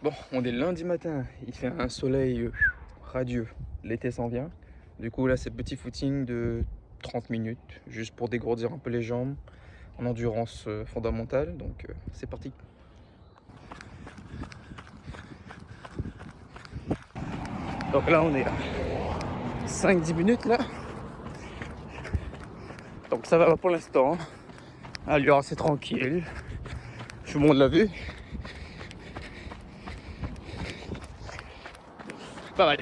Bon, on est lundi matin, il fait un soleil radieux, l'été s'en vient. Du coup là c'est petit footing de 30 minutes, juste pour dégourdir un peu les jambes, en endurance fondamentale, donc c'est parti. Donc là on est à 5-10 minutes là. Donc ça va pour l'instant. Allure assez tranquille. Tout le monde l'a vu. Pas mal.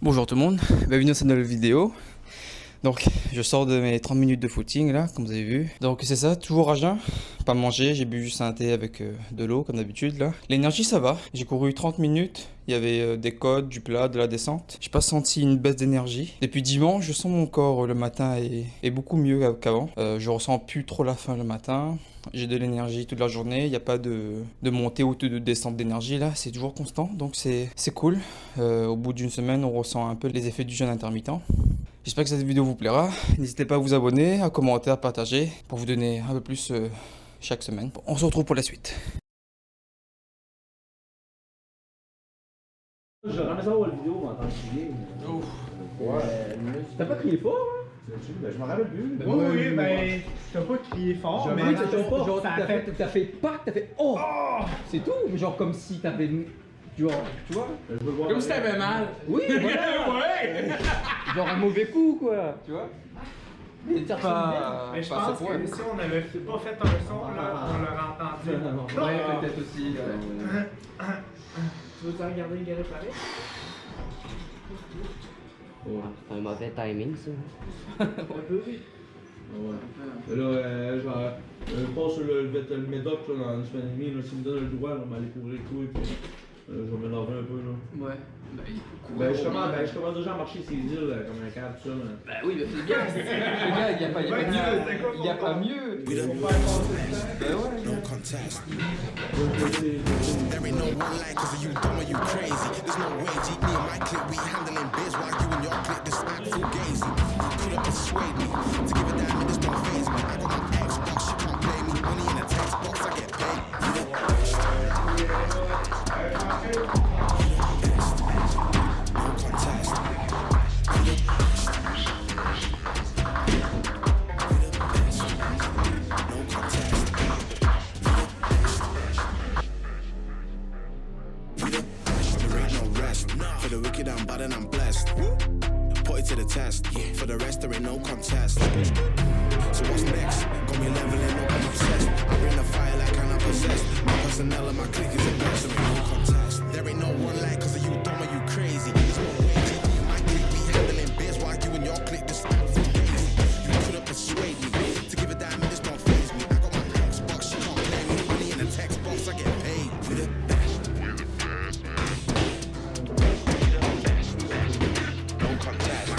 Bonjour tout le monde, bienvenue dans cette nouvelle vidéo. Donc je sors de mes 30 minutes de footing là, comme vous avez vu. Donc c'est ça, toujours à jeun, pas manger, j'ai bu juste un thé avec de l'eau comme d'habitude là. L'énergie ça va, j'ai couru 30 minutes, il y avait des côtes, du plat, de la descente. J'ai pas senti une baisse d'énergie. Depuis dimanche, je sens mon corps le matin est beaucoup mieux qu'avant. Je ressens plus trop la faim le matin. J'ai de l'énergie toute la journée, il n'y a pas de montée ou de descente d'énergie là, c'est toujours constant, donc c'est cool. Au bout d'une semaine, on ressent un peu les effets du jeûne intermittent. J'espère que cette vidéo vous plaira. N'hésitez pas à vous abonner, à commenter, à partager pour vous donner un peu plus chaque semaine. Bon, on se retrouve pour la suite. Je ramène ça voir la vidéo en tant que crier. T'as pas crié fort, hein? Ben, je m'en rappelle plus. Oui, ben, t'as pas crié fort, mais Oui, genre, t'as fait pack, t'as fait oh! C'est tout, mais genre comme si t'avais. Genre, tu vois? comme si t'avais mal. Oui, voilà! Ouais! Genre un mauvais coup, quoi, tu vois? Mais pas. Mais je pas à pense ce point. que si on avait pas fait un son, là, on l'aurait entendu. Non. Ouais, peut-être aussi. Tu veux-tu regarder le gars pareil? C'est un mauvais timing, ça. Un peu, oui. Ouais. Là, je passe sur le médoc là, dans une semaine et demie. Là, s'il me donne le droit, on va aller courir et tout. Et puis, je vais m'énerver un peu. Là. Ouais. Je commence déjà à marcher ces îles là, comme un câble, tout ça. Là. Bah oui, mais c'est bien. C'est bien, il n'y a pas mieux. Il n'y a pas mieux. Faut faire passer le temps. Ben ouais. No contest. Ouais, There ain't no one like cause of you dumb or you crazy. There's no way, G, me and my clique, we handling biz while you and your clique just act fugazi. Couldn't persuade me to give a damn and this don't faze me. I got my Xbox, she can't play me. Money in a text box, I get paid. No contest. No contest. There ain't no rest. For the wicked, I'm bad and I'm blessed. Put it to the test. For the rest, there ain't no contest. So what's next? Got me leveling up, I'm obsessed. I bring the fire like I'm possessed. My personnel and my clique is the best. There ain't no contest. There ain't no one like cause of you dumb or you crazy. There's no way, G, me and my clique, we handling biz while you and your clique just act fugazi. You couldn't persuade me to give a damn and this don't faze me. I got my Xbox, she can't play me. Money in the text box, I get paid. With it. No contest.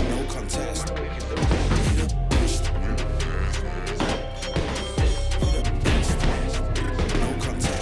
No contest. No contest.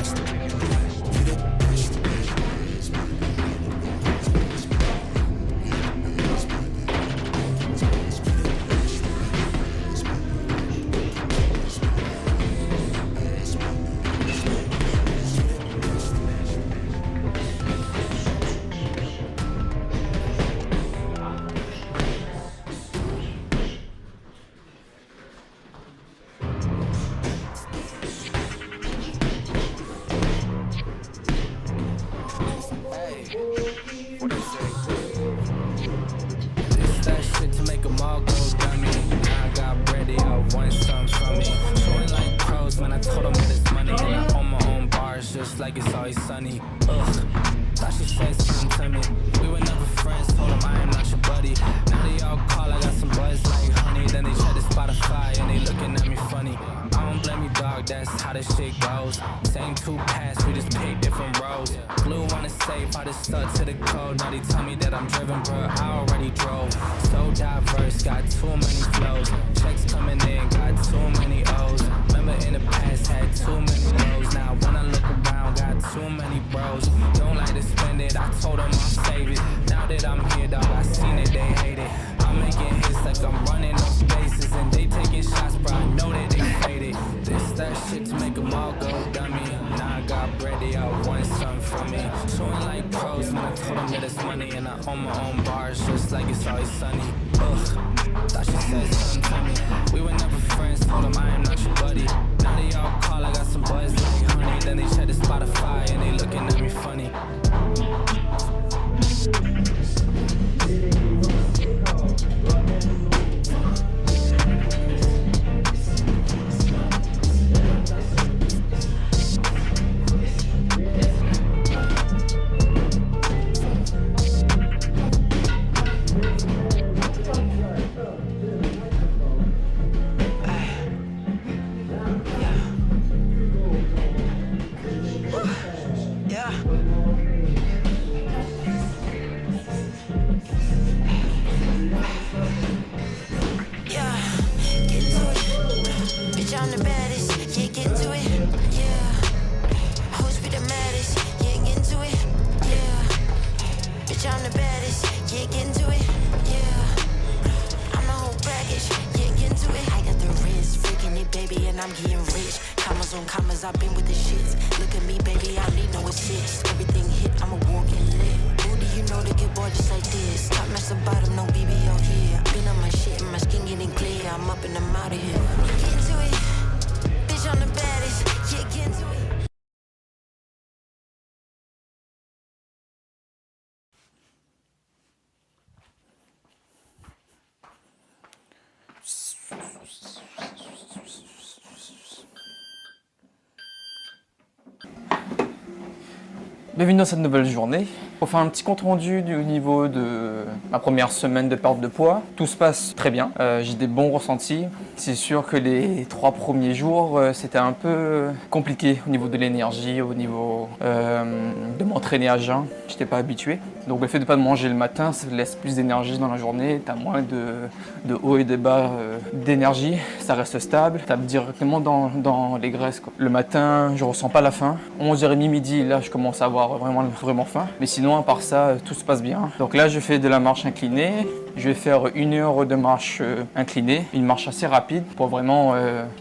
That shit to make them all go dummy. Now I got bready, I want something from me. Feeling like pros when I told them that it's money. And I own my own bars just like it's always sunny. Ugh, thought she said something to me. We were never friends, told them I am not your buddy. Now they all call, I got some buzz like honey. Then they check the Spotify and they looking at me funny. I don't blame you, dog, that's how this shit goes. Same two paths, we just pick different roads. Blue wanna save all this sucks to the code. Now they tell me that I'm driven, bro. I already drove. So diverse, got too many flows. Checks coming in, got too many O's. Remember in the past, had too many lows. Now when I look around, got too many bros. Don't like to spend it, I told them I'll save it. Now that I'm here, dog, I seen it, they hate it. I'm making hits like I'm running those bases, and they taking shots, bro. I know that they faded. This that shit to make them all go dummy. Now I got bread, they all want something from me. Showing like pros, man, I told them that it's money, and I own my own bars, just like it's always sunny. Ugh, thought she said something to me. We were never friends, told them I am not your buddy. Now they all call, I got some boys like honey. Then they check the Spotify, and they looking at me funny. I'm getting rich. Commas on commas, I've been with the shits. Look at me, baby, I need no assist. Everything hit, I'm a walking lit. Who do you know that get bored just like this? Top match the bottom, no BBO here. Been on my shit and my skin getting clear. I'm up and I'm out of here. Get into it. Bitch, I'm the baddest. Yeah, get into it. Bienvenue dans cette nouvelle journée. Pour faire un petit compte rendu du niveau de ma première semaine de perte de poids, tout se passe très bien. J'ai des bons ressentis. C'est sûr que les 3 premiers jours, c'était un peu compliqué au niveau de l'énergie, au niveau de m'entraîner à jeun. J'étais pas habitué. Donc le fait de ne pas manger le matin, ça laisse plus d'énergie dans la journée. Tu as moins de hauts et de bas d'énergie. Ça reste stable. Tu tapes directement dans les graisses, quoi. Le matin, je ressens pas la faim. 11h30 midi, là, je commence à avoir vraiment faim. Mais sinon, à part ça, tout se passe bien. Donc là, je fais de la marche inclinée. Je vais faire 1 heure de marche inclinée. Une marche assez rapide pour vraiment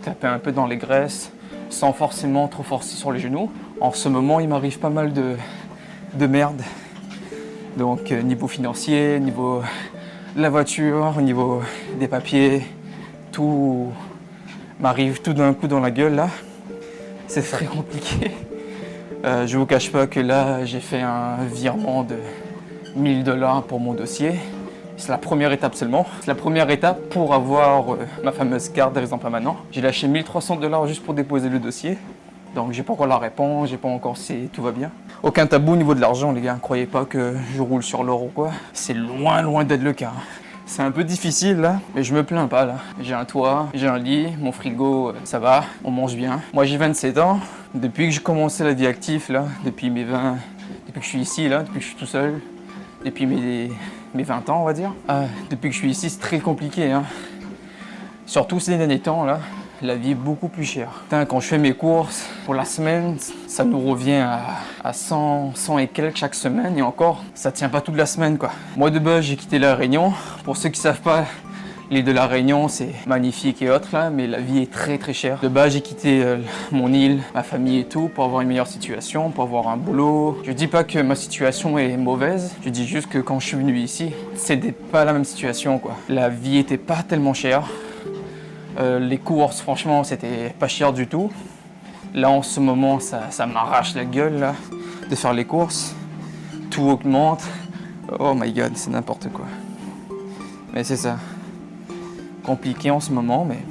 taper un peu dans les graisses sans forcément trop forcer sur les genoux. En ce moment, il m'arrive pas mal de merde. Donc niveau financier, niveau de la voiture, au niveau des papiers, tout m'arrive tout d'un coup dans la gueule là. C'est très compliqué. Je vous cache pas que là j'ai fait un virement de 1 000 $ pour mon dossier. C'est la première étape seulement. C'est la première étape pour avoir ma fameuse carte de résident permanent. J'ai lâché 1 300 $ juste pour déposer le dossier. Donc j'ai pas encore la réponse, j'ai pas encore si tout va bien. Aucun tabou au niveau de l'argent les gars, croyez pas que je roule sur l'or ou quoi. C'est loin d'être le cas. C'est un peu difficile là, mais je me plains pas là. J'ai un toit, j'ai un lit, mon frigo, ça va, on mange bien. Moi j'ai 27 ans, depuis que j'ai commencé la vie active là, depuis que je suis ici là, depuis que je suis tout seul, depuis mes 20 ans on va dire. Depuis que je suis ici c'est très compliqué hein. Surtout ces derniers temps là. La vie est beaucoup plus chère. Putain, quand je fais mes courses pour la semaine, ça nous revient à 100 et quelques chaque semaine et encore, ça tient pas toute la semaine quoi. Moi de base j'ai quitté La Réunion. Pour ceux qui savent pas, l'île de La Réunion c'est magnifique et autres là, mais la vie est très chère. De base j'ai quitté mon île, ma famille et tout pour avoir une meilleure situation, pour avoir un boulot. Je dis pas que ma situation est mauvaise, je dis juste que quand je suis venu ici, c'était pas la même situation quoi. La vie était pas tellement chère. Les courses, franchement, c'était pas cher du tout. Là, en ce moment, ça m'arrache la gueule là, de faire les courses. Tout augmente. Oh my god, c'est n'importe quoi. Mais c'est ça. Compliqué en ce moment, mais... De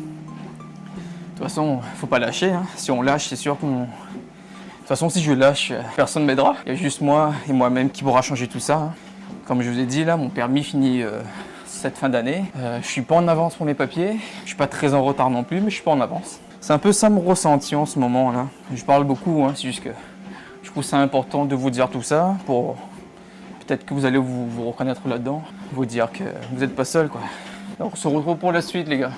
toute façon, faut pas lâcher. Hein. Si on lâche, c'est sûr qu'on... De toute façon, si je lâche, personne ne m'aidera. Il y a juste moi et moi-même qui pourra changer tout ça. Hein. Comme je vous ai dit, là, mon permis finit... cette fin d'année. Je suis pas en avance pour mes papiers, je suis pas très en retard non plus, mais je suis pas en avance. C'est un peu ça mon ressenti en ce moment là. Je parle beaucoup, hein, c'est juste que je trouve ça important de vous dire tout ça pour Peut-être que vous allez vous reconnaître là-dedans, vous dire que vous n'êtes pas seul, quoi. Donc on se retrouve pour la suite, les gars.